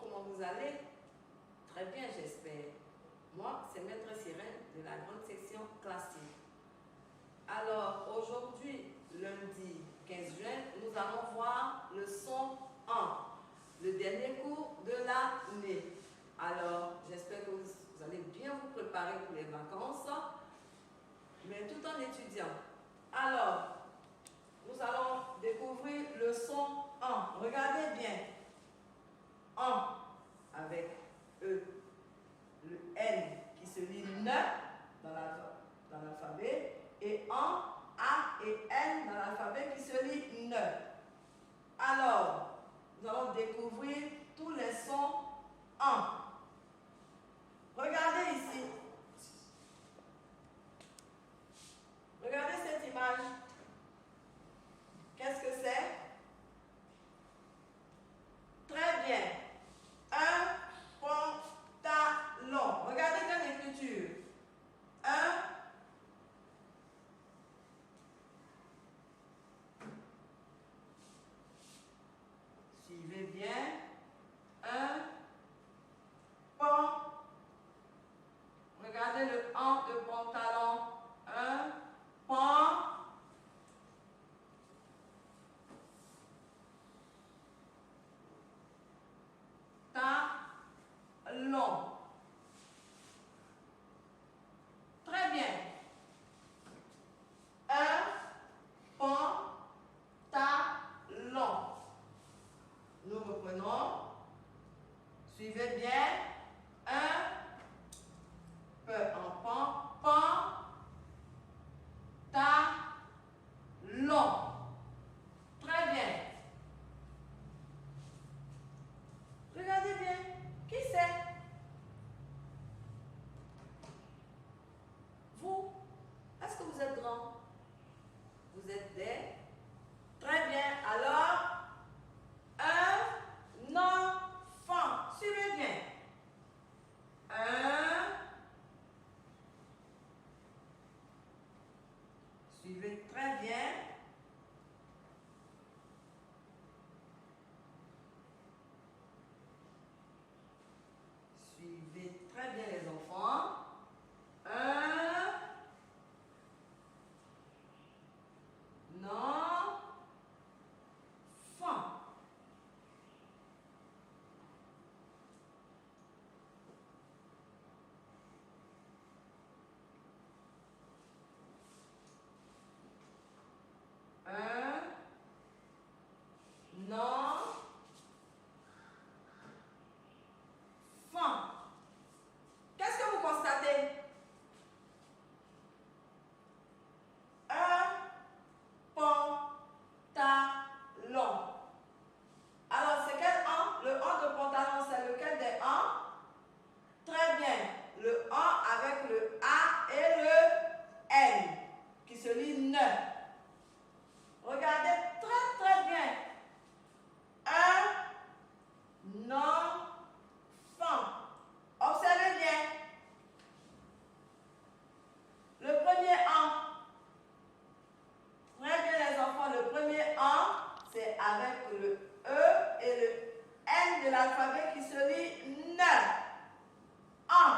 comment vous allez? Très bien, j'espère. Moi, c'est Maître Sirène de la grande section classique. Alors, aujourd'hui, lundi 15 juin, nous allons voir le son 1, le dernier cours de l'année. Alors, j'espère que vous allez bien vous préparer pour les vacances, mais tout en étudiant. Alors, nous allons découvrir le son 1. Regardez bien. 1 avec E, le N qui se lit N dans l'alphabet, et A et N dans l'alphabet qui se lit N. Alors, nous allons découvrir tous les sons 1. Regardez ici. Regardez cette image. Qu'est-ce que c'est? Très bien. Un pantalon. Regardez bien l'écriture. Un. Suivez bien. Un. Pan. Regardez le en de pantalon. Un. Pan. Talon. Très bien. Un pantalon. Nous reprenons. Suivez bien. Un peu en pan. Talon. Très bien. Regardez bien. Qui c'est? Vous. Est-ce que vous êtes grand? Vous êtes des? Très bien. Alors, un enfant. Suivez bien. Suivez très bien. Suivez très bien les enfants. Enfant. Enfant. Qu'est-ce que vous constatez? Un pantalon. Alors, c'est quel en? Le en de pantalon, c'est lequel des en? Très bien. Le en avec le A et le N, qui se lit ne. Regardez très bien. Un enfant. Observez bien. Le premier en. Très bien les enfants, le premier en, c'est avec le E et le N de l'alphabet qui se lit ne. En.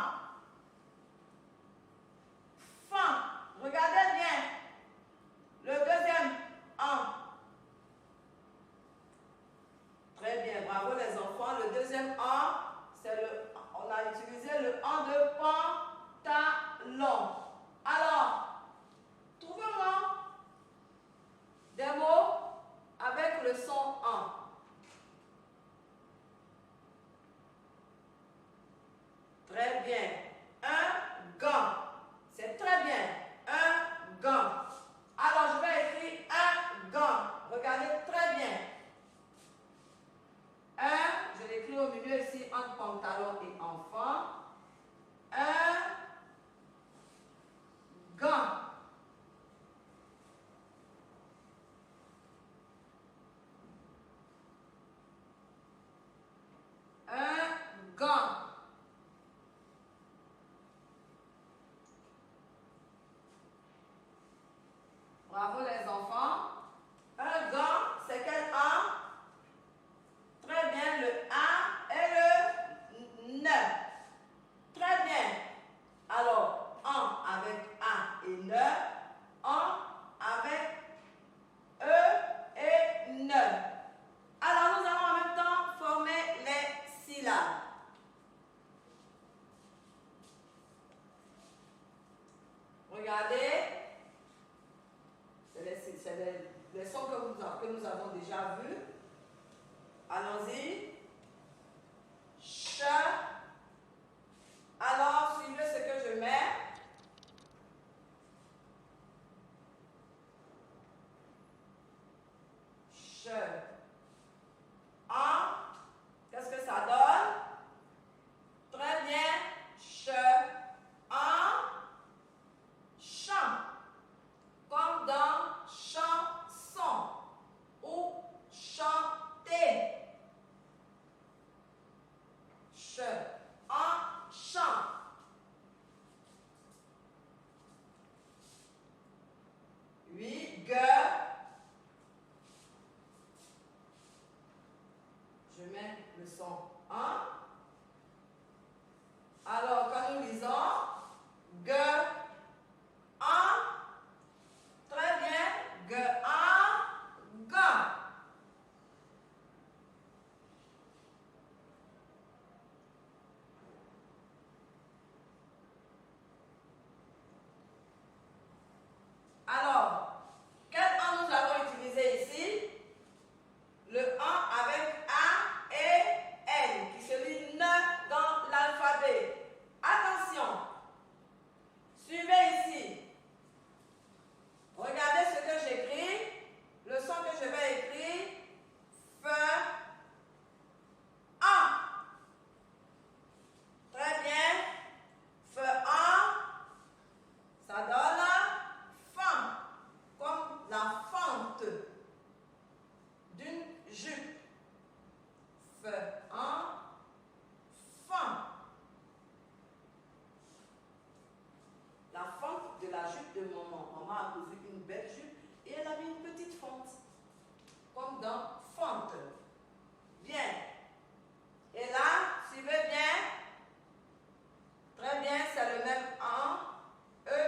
Fan. Regardez bien. Le deuxième en. Très bien, bravo les enfants. Le deuxième en, c'est on a utilisé le en de pantalon. Alors, trouvez-moi des mots avec le son en. Très bien. Un gant. C'est très bien. Un gant. Alors, je vais écrire un gant. Regardez très bien. Un, je l'écris au milieu ici entre pantalon et enfant. Un je mets le son 1. Alors, quand nous lisons, G, 1, très bien, G, 1, G. Alors, quel 1 nous avons utilisé ici? Le 1 avec A et N qui se lit N dans l'alphabet. Attention, suivez ici. Regardez ce que j'écris, le son que je vais écrire. F, A. Très bien. F, A. Ça donne femme, comme la fente d'une jupe. F, A. Femme. La fente de la jupe de maman. Maman a cousu une belle jupe et elle a mis une petite fente, comme dans fente. Bien. Et là, suivez bien. Très bien, c'est le même A, E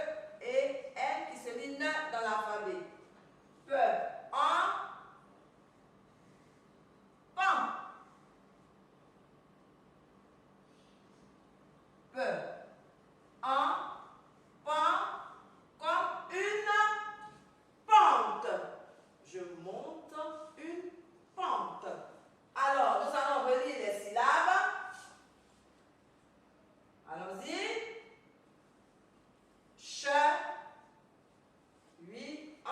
et N qui se lit N dans l'alphabet. P, A, PAM. P, A, PAM, comme une pente. Je monte une pente. Alors, nous allons relire les syllabes. Allons-y. Ch, 8, 1,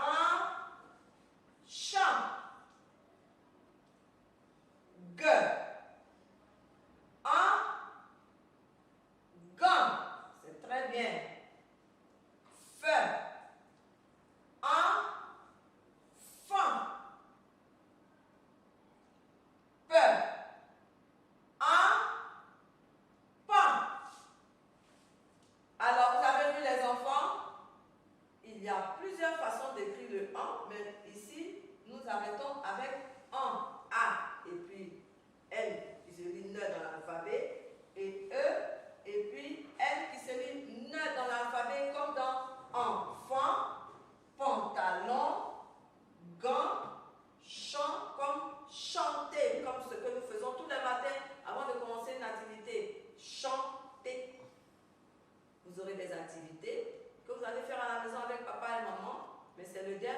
champ. G, 1, gomme. C'est très bien. F, 1, femme. P, 1, pomme. Alors, vous avez vu les enfants? Il y a plusieurs façons d'écrire le 1, mais ici, nous arrêtons avec 1, A, et puis N qui se lit N dans l'alphabet, et E, et puis N qui se lit N dans l'alphabet, comme dans enfant, pantalon, gant, chant, comme chanter, comme ce que nous faisons tous les matins avant de commencer une activité. Chanter. Vous aurez des activités que vous allez faire à la maison avec papa et maman, mais c'est le dernier